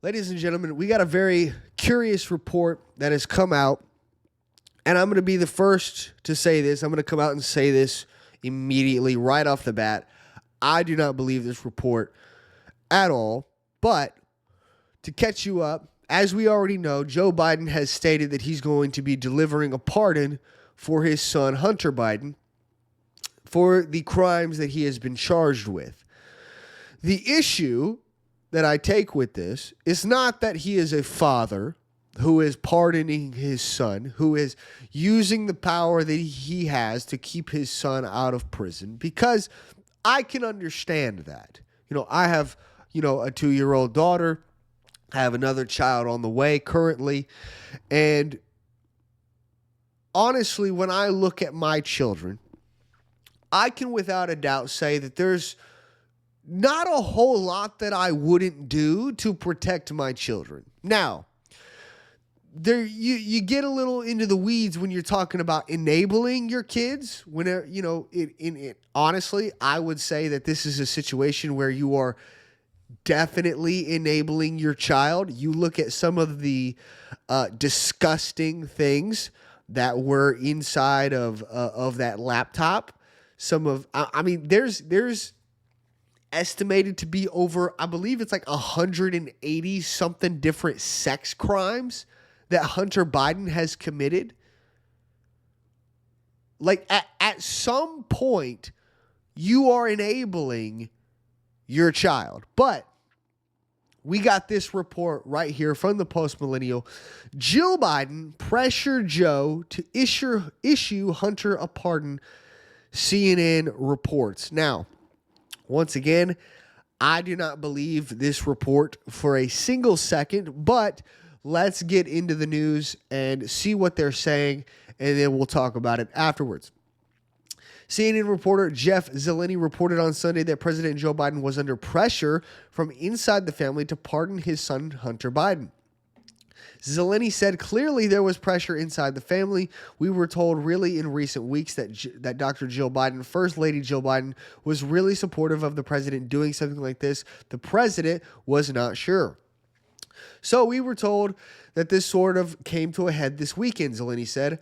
Ladies and gentlemen, we got a very curious report that has come out, and I'm going to be the first to say this. I'm going to come out and say this immediately, right off the bat. I do not believe this report at all, but to catch you up, as we already know, Joe Biden has stated that he's going to be delivering a pardon for his son, Hunter Biden, for the crimes that he has been charged with. The issue that I take with this is not that he is a father who is pardoning his son, who is using the power that he has to keep his son out of prison, because I can understand that. I have, a 2-year-old daughter. I have another child on the way currently. And honestly, when I look at my children, I can without a doubt say that there's not a whole lot that I wouldn't do to protect my children. Now, you get a little into the weeds when you're talking about enabling your kids. When honestly, I would say that this is a situation where you are definitely enabling your child. You look at some of the disgusting things that were inside of that laptop. There's estimated to be over, I believe it's like 180 something different sex crimes that Hunter Biden has committed. Like at some point, you are enabling your child. But we got this report right here from the Post Millennial. Jill Biden pressured Joe to issue Hunter a pardon, CNN reports. Now, once again, I do not believe this report for a single second, but let's get into the news and see what they're saying, and then we'll talk about it afterwards. CNN reporter Jeff Zeleny reported on Sunday that President Joe Biden was under pressure from inside the family to pardon his son, Hunter Biden. Zeleny said, clearly there was pressure inside the family. We were told really in recent weeks that Dr. Jill Biden, First Lady Jill Biden, was really supportive of the president doing something like this. The president was not sure. So we were told that this sort of came to a head this weekend, Zeleny said.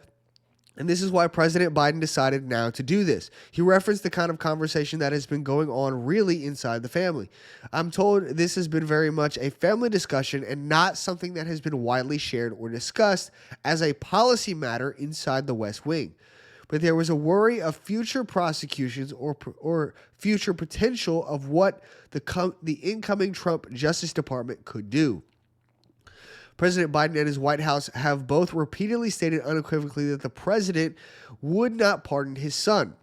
And this is why President Biden decided now to do this. He referenced the kind of conversation that has been going on really inside the family. I'm told this has been very much a family discussion and not something that has been widely shared or discussed as a policy matter inside the West Wing. But there was a worry of future prosecutions or future potential of what the incoming Trump Justice Department could do. President Biden and his White House have both repeatedly stated unequivocally that the president would not pardon his son.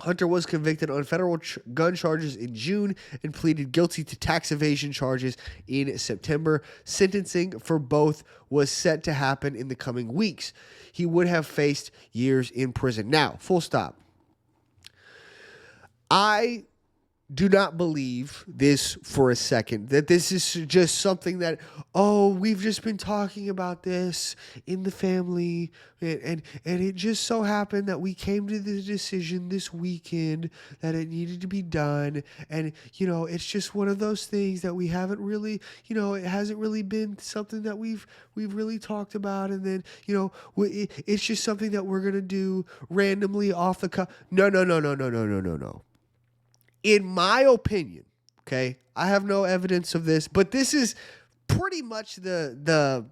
Hunter was convicted on federal gun charges in June and pleaded guilty to tax evasion charges in September. Sentencing for both was set to happen in the coming weeks. He would have faced years in prison. Now, full stop. I do not believe this for a second, that this is just something that, we've just been talking about this in the family, and it just so happened that we came to the decision this weekend that it needed to be done, and, it's just one of those things that we haven't really, it hasn't really been something that we've really talked about, and then, it's just something that we're going to do randomly off the cuff. No. In my opinion, okay, I have no evidence of this, but this is pretty much the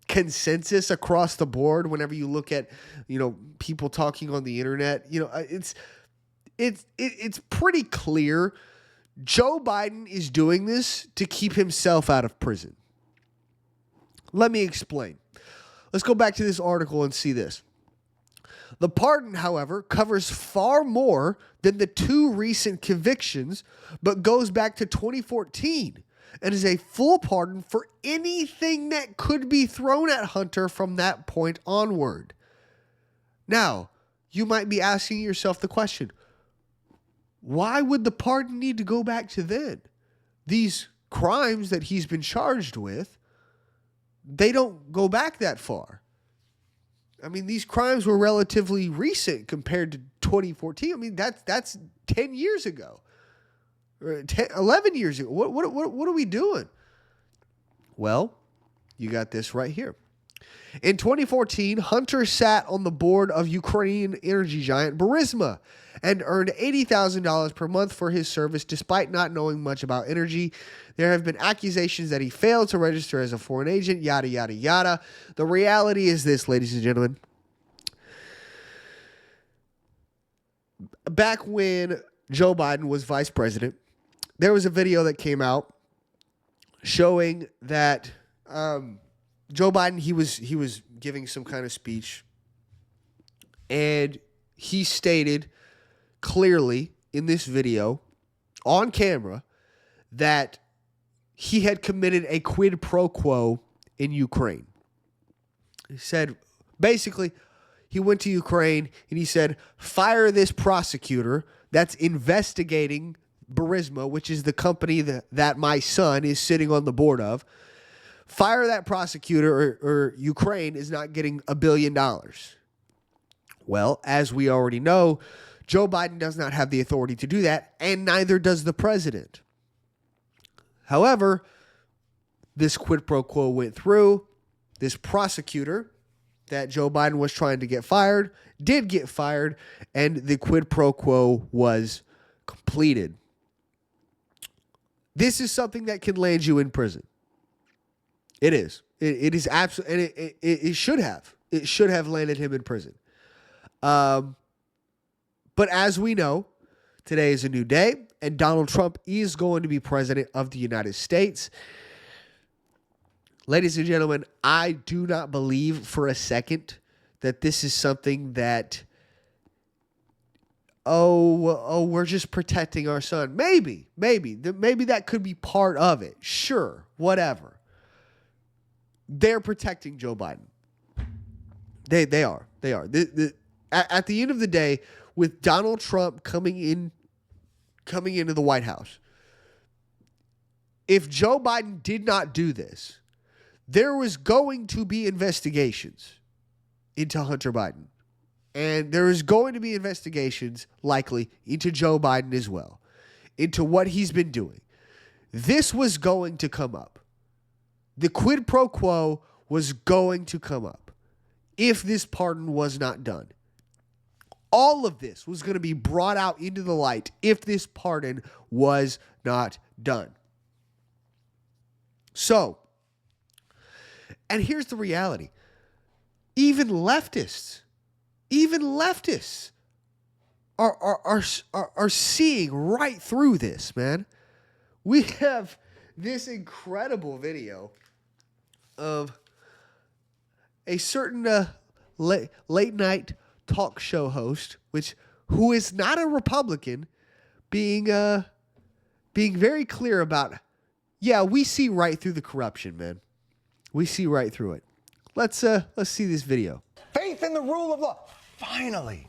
consensus across the board whenever you look at, people talking on the internet. It's pretty clear Joe Biden is doing this to keep himself out of prison. Let me explain. Let's go back to this article and see this. The pardon, however, covers far more than the 2 recent convictions, but goes back to 2014 and is a full pardon for anything that could be thrown at Hunter from that point onward. Now, you might be asking yourself the question, why would the pardon need to go back to then? These crimes that he's been charged with, they don't go back that far. I mean, these crimes were relatively recent compared to 2014. I mean, that's 10 years ago, or 11 years ago. What are we doing? Well, you got this right here. In 2014, Hunter sat on the board of Ukrainian energy giant Burisma and earned $80,000 per month for his service despite not knowing much about energy. There have been accusations that he failed to register as a foreign agent, yada, yada, yada. The reality is this, ladies and gentlemen. Back when Joe Biden was vice president, there was a video that came out showing that Joe Biden, he was giving some kind of speech, and he stated clearly in this video on camera that he had committed a quid pro quo in Ukraine. He said, basically, he went to Ukraine and he said, fire this prosecutor that's investigating Burisma, which is the company that my son is sitting on the board of. Fire that prosecutor or Ukraine is not getting $1 billion. Well, as we already know, Joe Biden does not have the authority to do that, and neither does the president. However, this quid pro quo went through. This prosecutor that Joe Biden was trying to get fired did get fired, and the quid pro quo was completed. This is something that can land you in prison. It is. It is absolutely, and it should have. It should have landed him in prison. But as we know, today is a new day, and Donald Trump is going to be president of the United States. Ladies and gentlemen, I do not believe for a second that this is something that, we're just protecting our son. Maybe that could be part of it. Sure, whatever. They're protecting Joe Biden. They are. At the end of the day, with Donald Trump coming into the White House, if Joe Biden did not do this, there was going to be investigations into Hunter Biden. And there is going to be investigations, likely, into Joe Biden as well, into what he's been doing. This was going to come up. The quid pro quo was going to come up if this pardon was not done. All of this was going to be brought out into the light if this pardon was not done. So, and here's the reality. Even leftists are seeing right through this, man. We have this incredible video of a certain late night talk show host, who is not a Republican, being very clear about, yeah, we see right through the corruption, man. We see right through it. Let's see this video. Faith in the rule of law. Finally,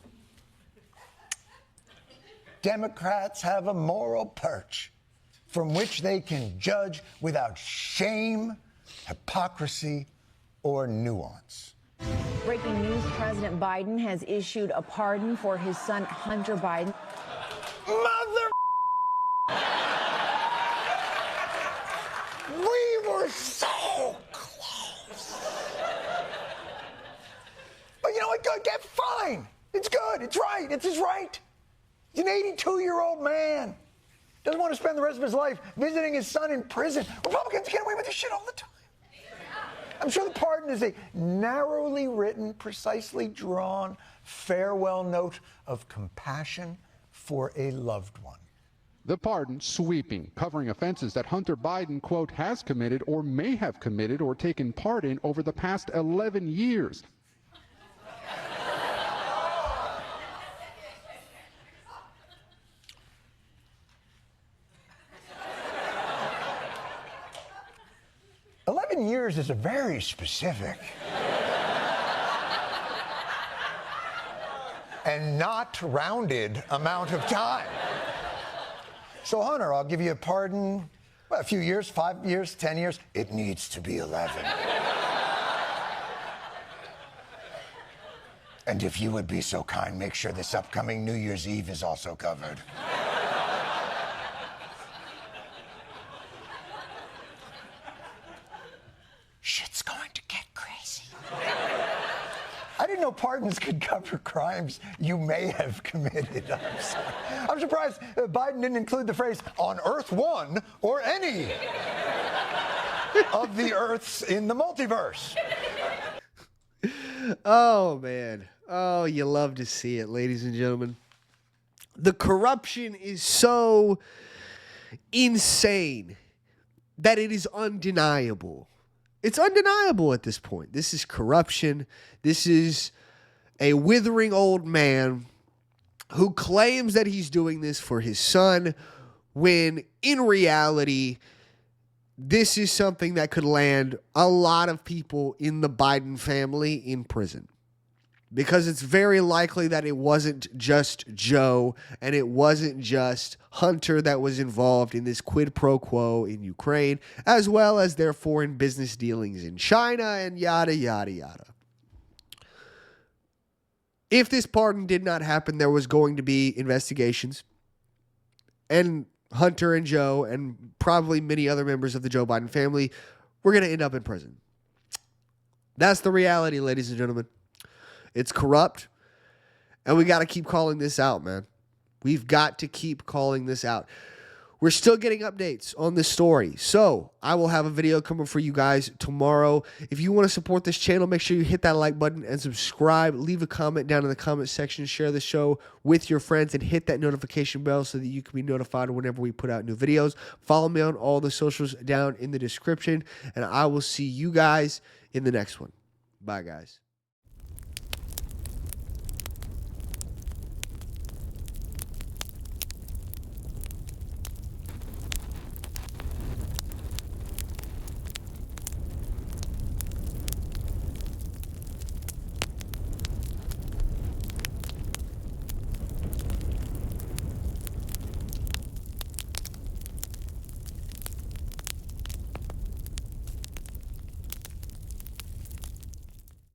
Democrats have a moral perch from which they can judge without shame, hypocrisy, or nuance. Breaking news, President Biden has issued a pardon for his son, Hunter Biden. Mother... We were so close. But you know what? Good, get fine. It's good. It's right. It's his right. He's an 82-year-old man. Doesn't want to spend the rest of his life visiting his son in prison. Republicans get away with this shit all the time. I'm sure the pardon is a narrowly written, precisely drawn farewell note of compassion for a loved one. The pardon sweeping, covering offenses that Hunter Biden, quote, has committed or may have committed or taken part in over the past 11 years. Years is a very specific and not rounded amount of time. So, Hunter, I'll give you a pardon. Well, a few years, 5 years, 10 years. It needs to be 11. And if you would be so kind, make sure this upcoming New Year's Eve is also covered. didn't know pardons could cover crimes you may have committed. I'm sorry. I'm surprised Biden didn't include the phrase "on Earth 1" or any of the Earths in the multiverse. Oh, man. Oh, you love to see it, ladies and gentlemen. The corruption is so insane that it is undeniable. It's undeniable at this point. This is corruption. This is a withering old man who claims that he's doing this for his son, when in reality, this is something that could land a lot of people in the Biden family in prison. Because it's very likely that it wasn't just Joe and it wasn't just Hunter that was involved in this quid pro quo in Ukraine, as well as their foreign business dealings in China and yada, yada, yada. If this pardon did not happen, there was going to be investigations, and Hunter and Joe and probably many other members of the Joe Biden family were going to end up in prison. That's the reality, ladies and gentlemen. It's corrupt, and we got to keep calling this out, man. We've got to keep calling this out. We're still getting updates on this story, so I will have a video coming for you guys tomorrow. If you want to support this channel, make sure you hit that like button and subscribe. Leave a comment down in the comment section. Share the show with your friends and hit that notification bell so that you can be notified whenever we put out new videos. Follow me on all the socials down in the description, and I will see you guys in the next one. Bye, guys.